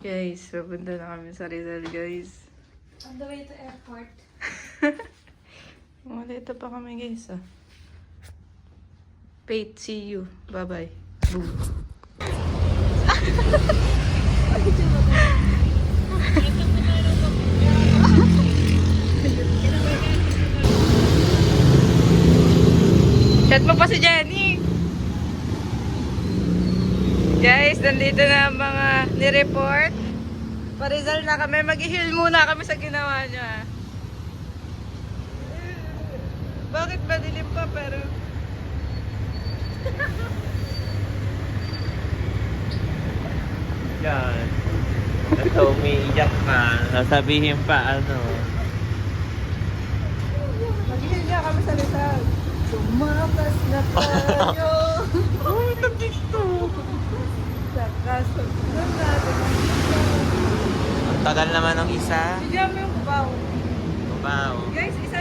Guys, pupunta na kami sa Rizal, guys. On the way to airport. Malita pa kami, guys, ah. Fate, see you. Bye-bye. Boom. Chat mo pa si Jenny. Guys, nandito na ang mga ni-report. Pa-Rizal na kami. Mag-heal muna kami sa ginawa niya. Bakit madilim pa pero... Yan. Ito, umiiyak ka. Sasabihin pa ano. Mag-heal niya kami sa Rizal. Tumakas na tayo. Oh, nandito. Sa kasunod natin. Ang tagal naman ng isa. Bigyan mo yung baw. Wow. Guys, isa...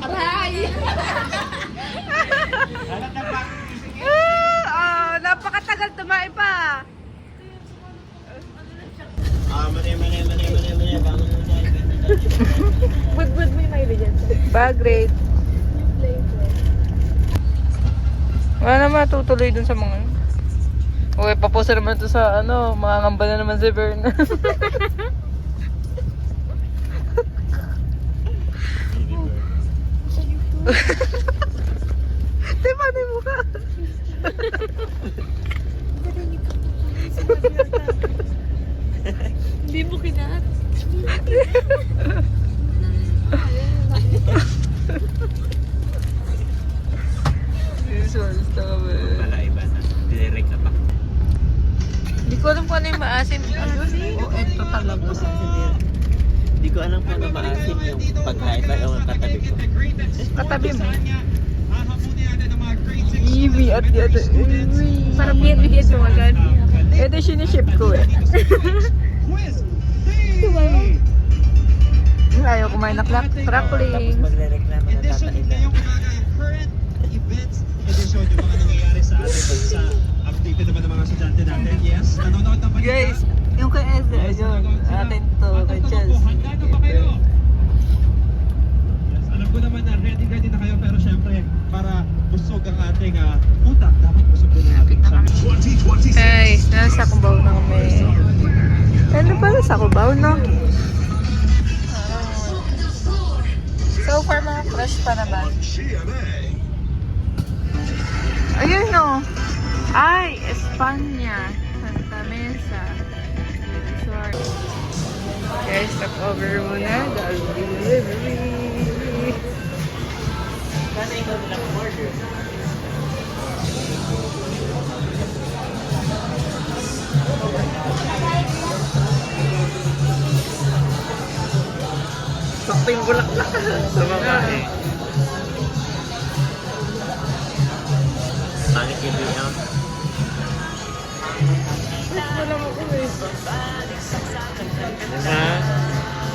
Aray! Napakatagal tumae pa. Mani. Bangon mo dyan. Budbud may maili dyan. Bag rate. Wala naman tutuloy dun sa mga... Okay, paposa naman to sa ano, mga ngamba na naman si Vern. Diba na yung mukha? Hindi mo kinat. Visuals na kami. Wala iba na. Direct na pa. Hindi ko alam kung ano yung maasim. Oh, eto talaga. Hindi ko alam kung ano maasim yung pagkain ba yung katabi ko. Katabi mo. Iwi at the other. Iwi. Parang biyat-biyat mo agad. Ito siniship ko eh. Ayaw kumain na Tapos crackling. magre-reklamo na tataida. Edisyon yung mga nangyayari sa ating bansa. Updated naman ng mga estudyante natin. Yes, nanonood na ba niya? Guys, yung kay Ezra, yun. Akin to, kay Chelsea. Handa na ba kayo? Yes, alam ko naman na ready na kayo pero syempre para busog ang ating utak, dapat busog din ang ating tiyan. Guys, nasa Cubao na kami. Ano pala sa Cubao, no? So far, mga fresh pa naman. Ayun, no? Ay, Espanya. Santa Mesa. Sorry. Guys, stop over muna. Dahil delivery. Sana ikaw nilang order. Sakto yung bulaklak sa babae. Pangit yung bilang. Wala mo ko eh. Ha?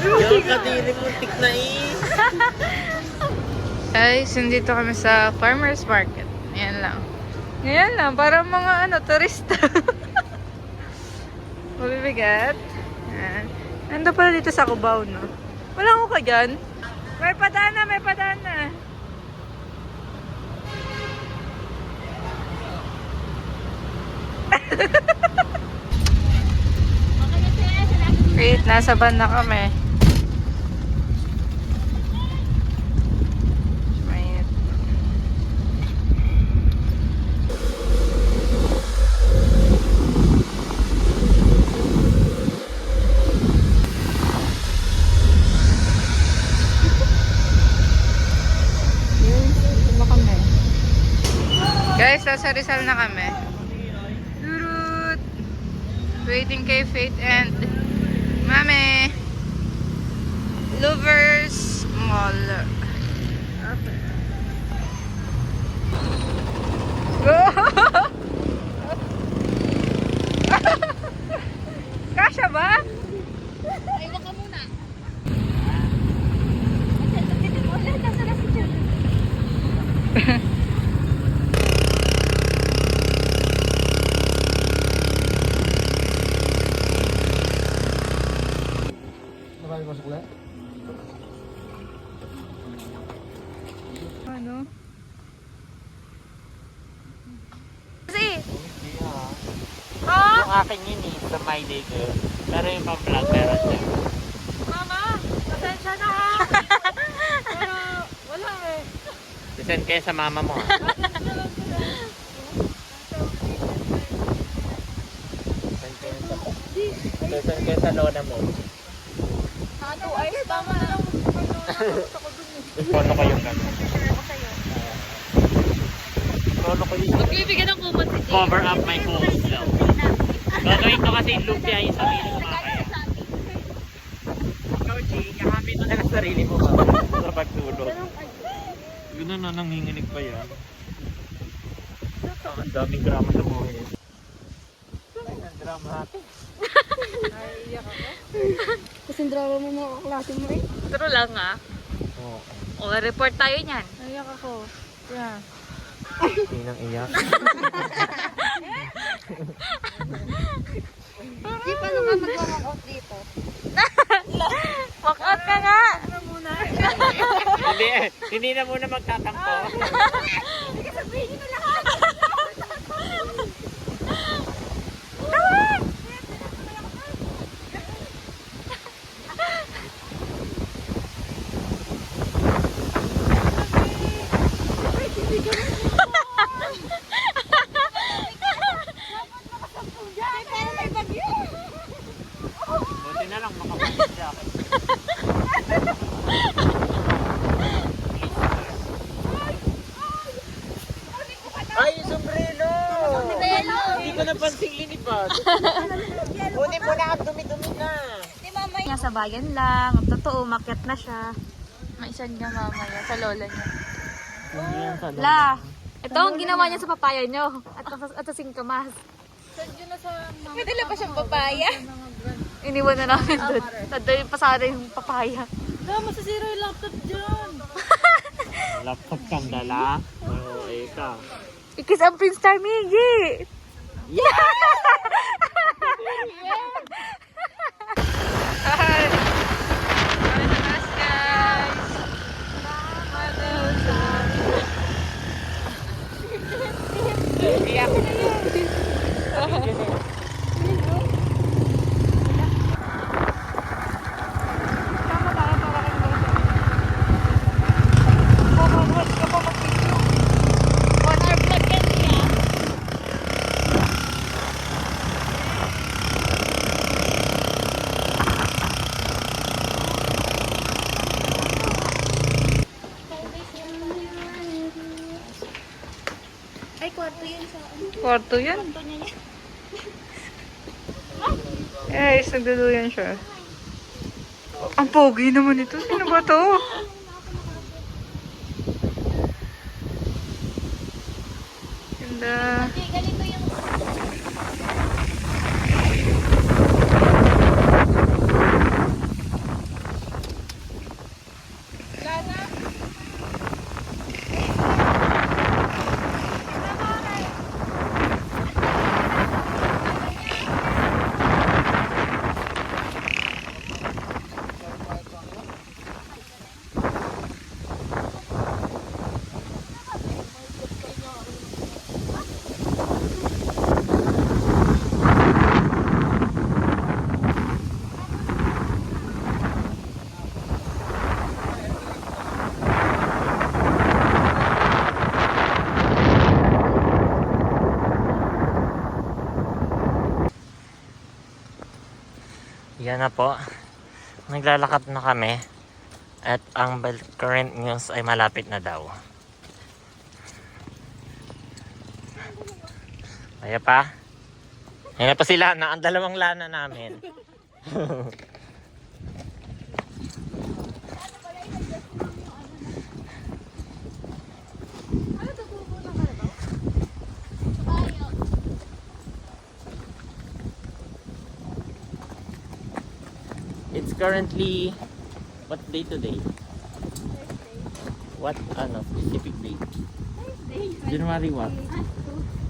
Yung kadiri mo, tik na eh. Guys, nandito kami sa farmer's market. Ayan lang. Ayan lang, para mga ano, turista. Mabibigat. Ayan. Nandito pala dito sa Cubao, no? Wala ko ka dyan. May padana, may padana. Wait, nasa van na kami. Mainit. Guys, nasa Rizal na kami. Durut! Waiting kay Faith and Mami! Lovers Mall. Go! Kasha ba? Ay, wag ka muna. Ano? Kasi, Yung akin yun eh, sa My Day Girl. Pero yung pang-vlog, meron siya. Mama, pasensya na ha. Pero, wala eh. Sisend kayo sa mama mo. Sisend kayo sa lola mo. Ano, ay, tama na lang. Solo ko yung gano'n. Solo ko yung Magbibigyan ng kupon si Jay. cover up my whole self. Gagawin ko kasi lumpia yung sarili ko makakaya. Ikaw, G, kakamit mo na lang sarili mo sa pagtulog. Gano'n na, nanginginig pa yan. Ang daming drama sa buhay. Ang drama natin. Kasing drama mo mga kaklase mo eh. True lang ah. Oo. O, report tayo niyan. Naiyak ako. Yeah. Hindi nang iyak. Di, paano ka mag-walk out dito? Walk out ka nga! Hindi na muna magtatampo. Sabihin niyo na lahat! Buti na lang makapagod siya ako. Ay, sombrero! Hindi ko napansin linipad. Buti mo na at dumi-dumi na. Niya sa bayan lang. Ang totoo, umakyat na siya. Maisan niya mamaya sa lola niya. La, ito ang ginawa niya sa papaya niyo. At sa singkamas. Pwede lang pa siyang papaya? Iniwan na namin doon. Nadali pa sana yung papaya. Masasira yung laptop dyan. Laptop kang dala. Oo, eka. Ikis ang Prince Star Miggy! Yeah! Hi! Mananas, guys! Iyak. Ay, kwarto yun sa... Kwarto yan. Guys, nagduluyan siya. Ang pogi naman ito. Sino ba to? Ganda. Ganito yung... Yan na po. Naglalakad na kami. At ang current news ay malapit na daw. Kaya pa? Yan na pa sila na. Ang dalawang lana namin. It's currently, what day today? What specific date? January what?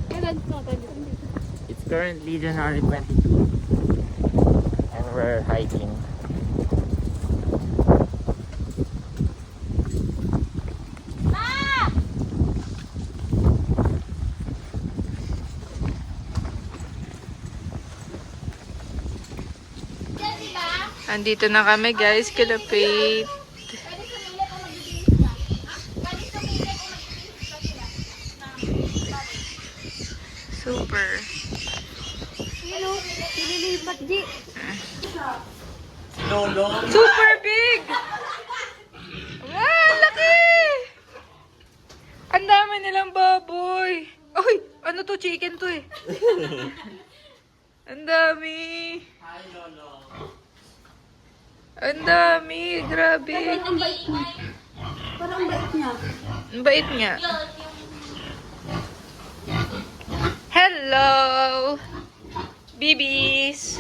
Kailan pa ba? It's currently January 22. And we're hiking. Andito na kami guys, kilapit. Super. Nililipat di. Lolo. Super big! Wow, laki! Ang dami nilang baboy. Ay, ano to? Chicken to eh. Ang dami. Hi, Lolo. Ang dami. Grabe. Ang bait niya. Parang bait niya. Ang bait nga. Hello! Bibis!